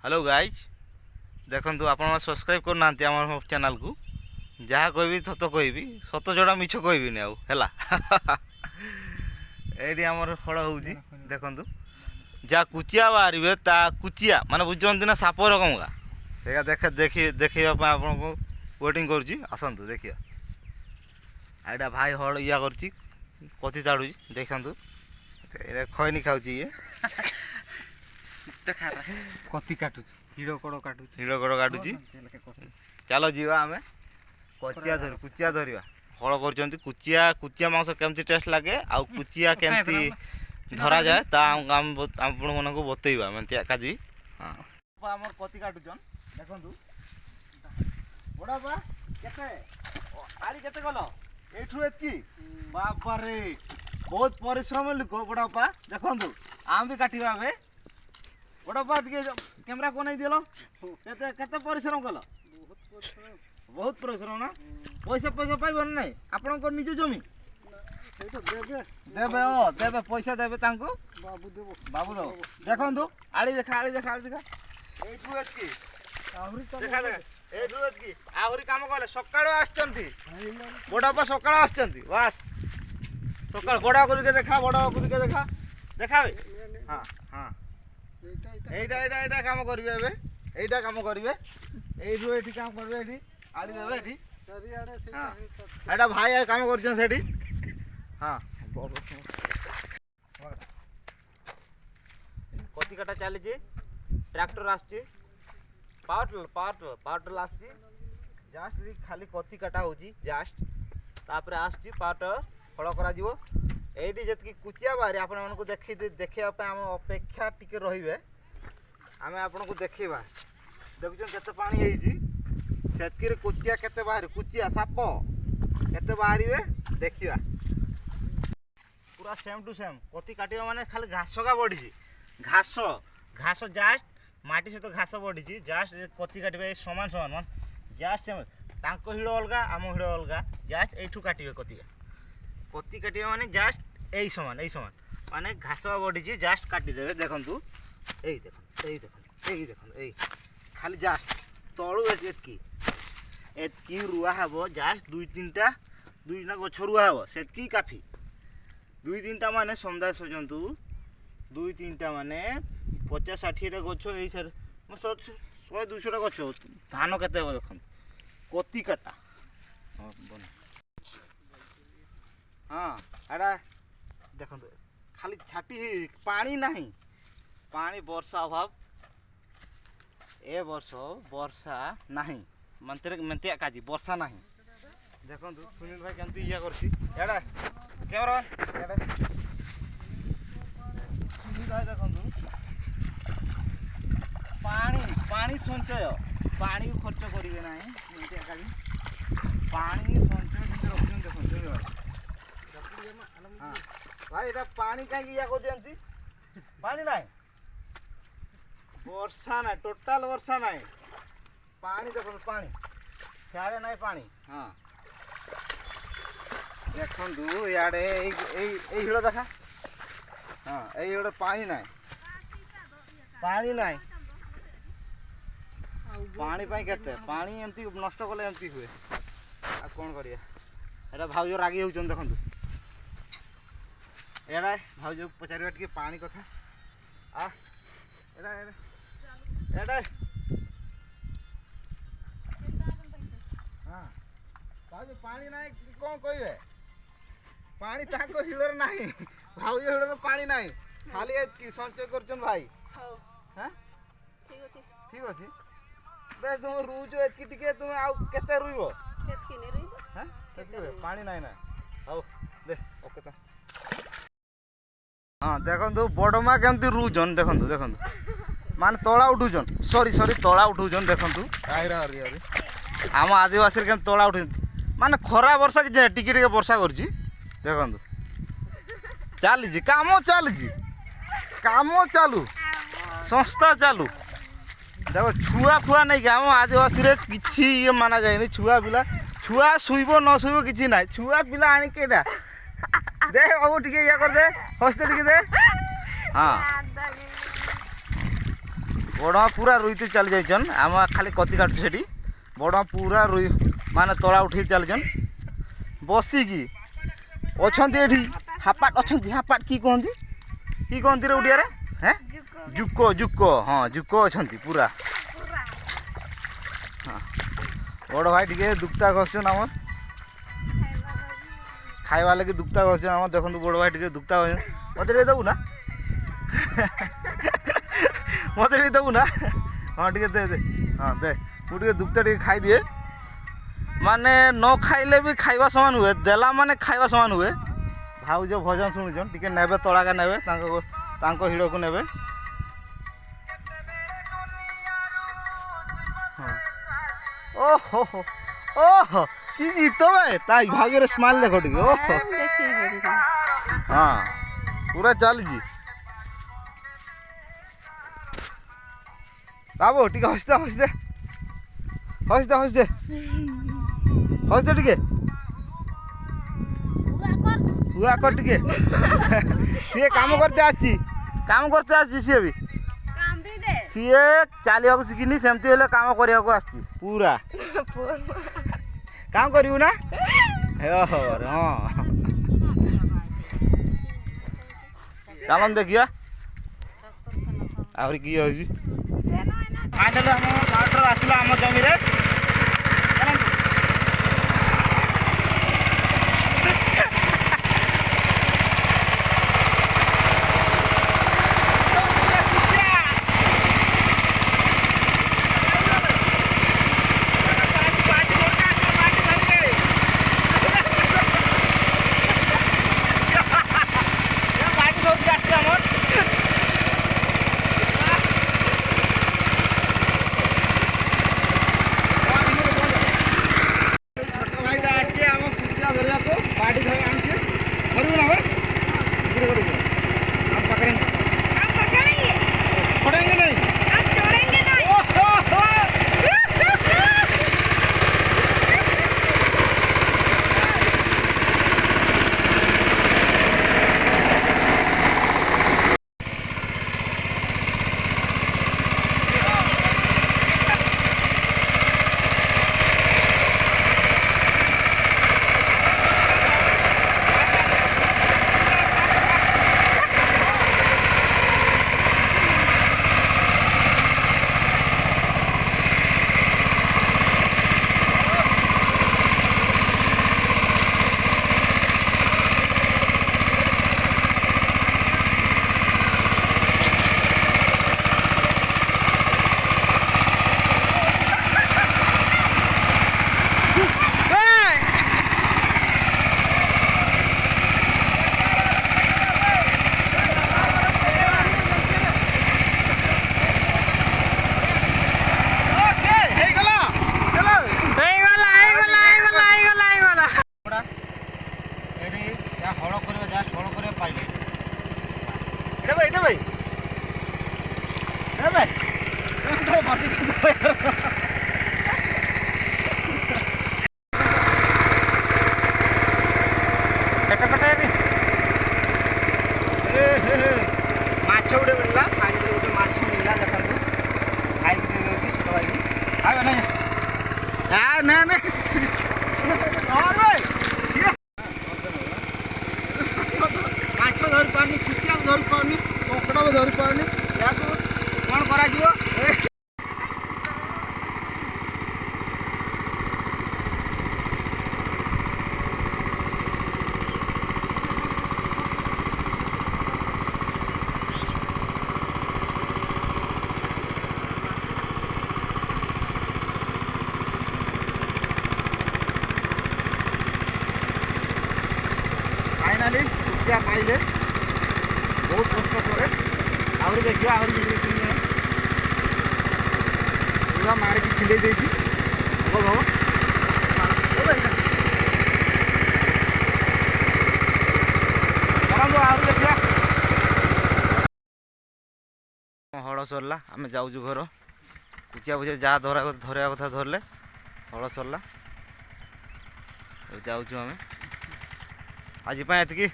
hello guys देखो आप subscribe करना आम चैनल को जहाँ कहबी सत कहबी सत जोड़ा मिछ कहबी आउ ये आमर फल हो देखु जहाँ कुचिया बाहर ता कुचिया माने बुझे ना साप रकम का देखा देखे देखी देखेवाई आपको वेटिंग करूँ देखिए आईटा भाई हल या कति चाड़ू देखु खैनी खाऊँ ये कति काटू हिड़ो कड़ काटुची चलो जीवा आम कुचिया धरवा हल कर कुचिया मांस केमती टेस्ट लगे आउ कुचिया केमती धरा जाए आपण को बतेवा काजी हाँ आम कति काटुचन देखु बड़ा बा आड़ी केते गल एठू एतकी बाबा रे बहुत परिश्रम लोक बड़ा बा देखु आम भी काटिबा बे बड़ा बात कैमरा को नहीं दिल केते परिश्रम कल बहुत परिश्रम ना पैसा पैसा पाइबन नहीं आपण को निज जमी देबे ओ देबे पैसा देबे तांको बाबू दो देखंतु आड़ी देखा एठू एतकी देखा एठू एतकी आहुरी काम कले सकाळो आछंती बड़ा बा सकाळो आछंती बस सकाळ बड़ा को देखा देखाबे हां हां एटा काम करिवे एबे एटा काम करिवे एठू एठी काम करिवे एठी आड़ी देबे एठी सरी आड़े से हां एटा भाई काम करछन सेठी हां कति काटा चली जे ट्रैक्टर आछी पावर आछी जस्ट खाली कति काटा होजी जस्ट तापर आछी पावर फल करा जीवो एठी जतकी कुचिया बाहरी आपण मानको देखिया पे हम अपेक्षा टिके रहिबे आमे आपण को देखिबा देखुछन केते पानी हेजी सेतकी रे कुचिया केते बाहरी कुचिया साप केते बाहरीबे देखिबा पूरा सेम टू सेम कति काटिबा माने खाली घास का बढ़ी घास घास जस्ट माटी सहित घास बढ़ी जस्ट कति काटिबा समान समान जस्ट तांको हिड़ो अलगा आम हिड़ो अलगा जस्ट एठू काटिबे कति काटिबा माने जस्ट यही समान माने घास बढ़ी जस्ट काटिदेवे देखु यही खाली जस्ट तलू एतकी रुआ हम जस्ट दुई तीनटा गछ रुआ हम से काफी दुई तीनटा माने समुदाय सजंतु दुई तीनटा माने 50-60 गछ यही सर 100-200 गछ धान केते देख कति काटा हाँ एटा देख खाली छाटी पानी नहीं पानी वर्षा अभाव ए वर्ष वर्षा नहीं मनते काजी वर्षा नहीं देखो सुनील भाई केमती या करसी एड़ा कैमरा सुनील भाई देखो पानी संचय पानी को खर्च करेंगे ना मनते काजी पानी संचय रखुन देखो सुनील भाई हाँ भाई एटा पानी कहीं या कर पानी नहीं वर्षा ना टोटाल वर्षा ना पानी देखो पानी सियाड़े ना पानी हाँ देखु इे हिड़ देखा हाँ ये पानी ना पानी ना पानी केते पानी एमती नष्ट कले एमती हुए आ कौन करिया एटा भाउज रागी होचन देखु एड़ा भाउज पचार टे पानी कथा आ एड़ा एड़ा हाँ भाउज पानी ना कौन कहे पानी ताको हिड़र नहीं भाउज हिड़र पानी नहीं खाली एतकी संचय करछन भाई हां ठीक अछि बे तुम रुजो एतकी टिके तुम आ केते रुइबो सेतकी नै रुइबो हां सेतकी पानी नहीं ना आउ दे ओके ता हाँ देखो बड़मा केमती रुचन देखु मान तला उठुचन सॉरी तला उठुचन देखु आम आदिवासी के तला उठ माने खरा वर्षा कि टिके वर्षा कर देखु चली काम चालू संस्था चालू देखो छुआ फुआ नहीं आम आदिवासी किसी ये माना जाए छुआ पिला छुआ शुइब न शुइब कि ना छुआ पिला आणिकेटा दे बाबू टिके या कर दे हस्ते टिके दे हाँ बड़ पूरा रुई चली जाइछन आम खाली कति काटु सेठी बड़ पूरा रुई माने तला उठे चलछन बसिकी अछंती एठी हापाट अछंती हापाट की कहंती रे उडिया रे हैं जुको जुको हाँ जुको अछंती पूरा हाँ बड़ भाई टिके दुक्ता घसछन आम खाइबा लगे दुक्ता घसछन आम देखंतु बड़ भाई टिके दुक्ता घसछन मते रे दबु ना मते रे दबु ना हाँ टिके दे दे हाँ दे मु टिके दुक्ता टिके खाई दिए माने न खाइले भी खाइबा समान हुए देला माने खाइबा समान हुए भाउज भजन शुणुछन टिके नेबे तड़ाका नेबे तांको हिड़ को नेबे ओहो हो ओहो की गीत बे ताई भाग्य रे स्माइल देखो टिके ओहो हाँ पूरा चल जी बाबू टिके हंसदे हंसदे हंसदे हंसदे हंसदे टिके हुआ कर टिके सी काम करते आछि सी भी सी चलिया को शिखिनी सेमती हेले काम करिया को आछि पूरा काम करियो ना हाँ चलन देखिया आउरी की होजी फाइनल हम पाउडर आसला हम जमी रे पार्टी धर आनछे करू ना भाई इधर करू हम पकड़ेंगे छोड़ेंगे नहीं हम छोड़ेंगे नहीं माछ उड़े मिलला फाइनली गोटे माछ मिलला देखंतु खाइ दे देउची छोट भाई आबे नै आ ना ना और भाई माछ धरि पानी कुचिया धरि पानी कोकड़ा धरि पानी याको कोन करा जिवो फाइनली कुचिया पाइले बहुत कष्ट करे आउरी देखियो आउरी पूरा मार की छिले देछि हो हो बरम आउरी देखिया हळ सरला आमे जाउजु घर कुचिया बुझे जा धरा कथा धरले हळ सरला जाउजु आमे आज एतिकी